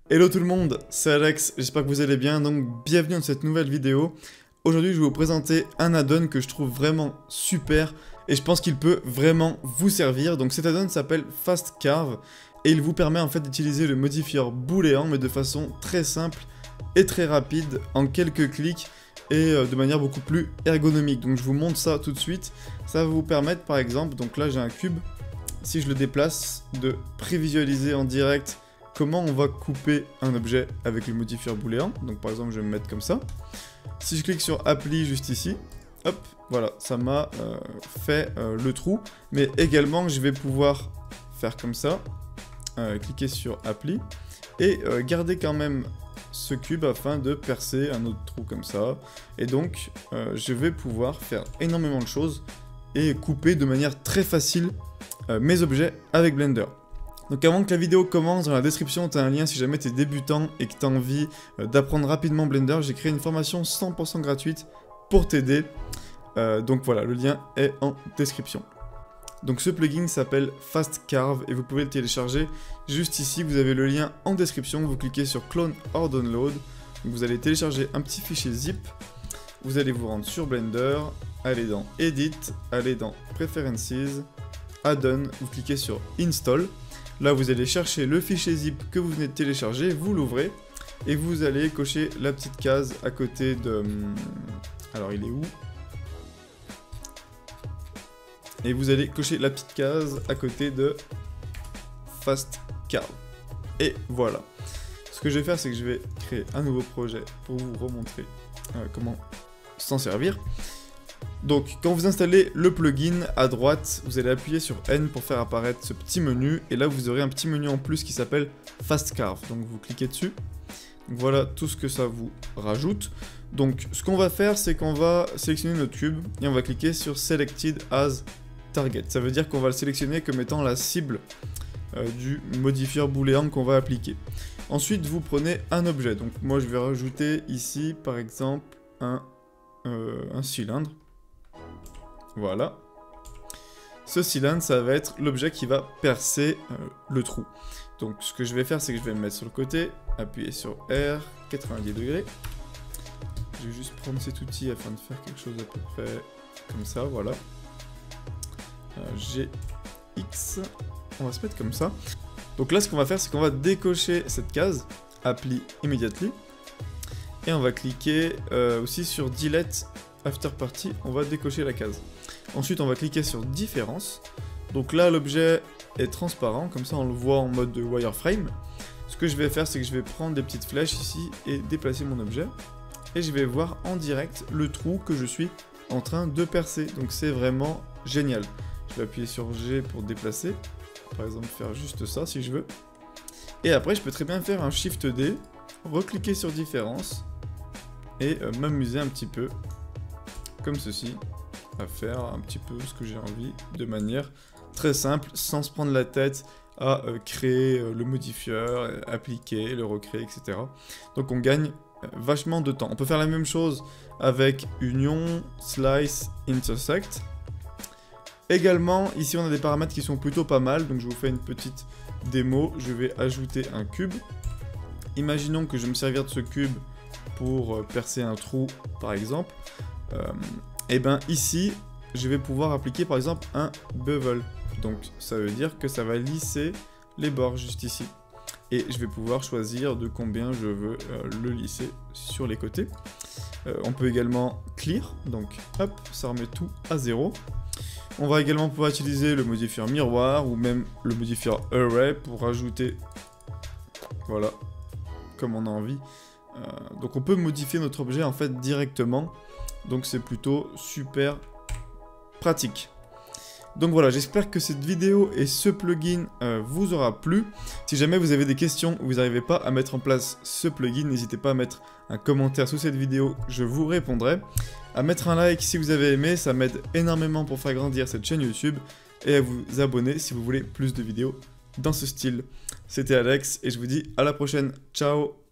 Hello tout le monde, c'est Alex, j'espère que vous allez bien, donc bienvenue dans cette nouvelle vidéo. Aujourd'hui je vais vous présenter un add-on que je trouve vraiment super et je pense qu'il peut vraiment vous servir. Donc cet add-on s'appelle Fast Carve et il vous permet en fait d'utiliser le modifieur booléen mais de façon très simple et très rapide en quelques clics et de manière beaucoup plus ergonomique. Donc je vous montre ça tout de suite, ça va vous permettre par exemple, donc là j'ai un cube, si je le déplace, de prévisualiser en direct comment on va couper un objet avec le modifieur booléen. Donc par exemple je vais me mettre comme ça. Si je clique sur appli juste ici, hop, voilà, ça m'a fait le trou. Mais également je vais pouvoir faire comme ça, cliquer sur appli et garder quand même ce cube afin de percer un autre trou comme ça. Et donc je vais pouvoir faire énormément de choses et couper de manière très facile mes objets avec Blender. Donc avant que la vidéo commence, dans la description tu as un lien si jamais tu es débutant et que tu as envie d'apprendre rapidement Blender. J'ai créé une formation 100% gratuite pour t'aider. Donc voilà, le lien est en description. Donc ce plugin s'appelle Fast Carve et vous pouvez le télécharger juste ici. Vous avez le lien en description, vous cliquez sur Clone or Download. Donc vous allez télécharger un petit fichier zip. Vous allez vous rendre sur Blender, allez dans Edit, allez dans Preferences, Add-on, vous cliquez sur Install. Là, vous allez chercher le fichier zip que vous venez de télécharger, vous l'ouvrez, et vous allez cocher la petite case à côté de... Alors, il est où? Et vous allez cocher la petite case à côté de Fast Carve. Et voilà. Ce que je vais faire, c'est que je vais créer un nouveau projet pour vous remontrer comment s'en servir. Donc quand vous installez le plugin, à droite, vous allez appuyer sur N pour faire apparaître ce petit menu. Et là, vous aurez un petit menu en plus qui s'appelle Fast Carve. Donc vous cliquez dessus. Donc, voilà tout ce que ça vous rajoute. Donc ce qu'on va faire, c'est qu'on va sélectionner notre cube et on va cliquer sur Selected as Target. Ça veut dire qu'on va le sélectionner comme étant la cible du modifieur booléen qu'on va appliquer. Ensuite, vous prenez un objet. Donc moi, je vais rajouter ici, par exemple, un cylindre. Voilà. Ce cylindre, ça va être l'objet qui va percer le trou. Donc ce que je vais faire, c'est que je vais me mettre sur le côté, appuyer sur R, 90 degrés. Je vais juste prendre cet outil afin de faire quelque chose à peu près comme ça, voilà. GX, on va se mettre comme ça. Donc là, ce qu'on va faire, c'est qu'on va décocher cette case, Apply Immediately. Et on va cliquer aussi sur Delete After Party, on va décocher la case. Ensuite, on va cliquer sur Différence. Donc là, l'objet est transparent, comme ça on le voit en mode de wireframe. Ce que je vais faire, c'est que je vais prendre des petites flèches ici et déplacer mon objet. Et je vais voir en direct le trou que je suis en train de percer. Donc c'est vraiment génial. Je vais appuyer sur G pour déplacer. Par exemple, faire juste ça si je veux. Et après, je peux très bien faire un Shift D, recliquer sur Différence et m'amuser un petit peu, comme ceci, à faire un petit peu ce que j'ai envie, de manière très simple, sans se prendre la tête à créer le modifieur, appliquer, le recréer, etc. Donc on gagne vachement de temps. On peut faire la même chose avec Union, Slice, Intersect. Également, ici on a des paramètres qui sont plutôt pas mal, donc je vous fais une petite démo. Je vais ajouter un cube. Imaginons que je vais me servir de ce cube pour percer un trou, par exemple. Et bien ici, je vais pouvoir appliquer par exemple un bevel. Donc ça veut dire que ça va lisser les bords juste ici. Et je vais pouvoir choisir de combien je veux le lisser sur les côtés. On peut également clear, donc hop, ça remet tout à 0. On va également pouvoir utiliser le modifieur miroir ou même le modifieur array pour rajouter, voilà, comme on a envie. Donc on peut modifier notre objet en fait directement. Donc c'est plutôt super pratique. Donc voilà, j'espère que cette vidéo et ce plugin vous aura plu. Si jamais vous avez des questions ou vous n'arrivez pas à mettre en place ce plugin, n'hésitez pas à mettre un commentaire sous cette vidéo, je vous répondrai. À mettre un like si vous avez aimé, ça m'aide énormément pour faire grandir cette chaîne YouTube. Et à vous abonner si vous voulez plus de vidéos dans ce style. C'était Alex et je vous dis à la prochaine. Ciao!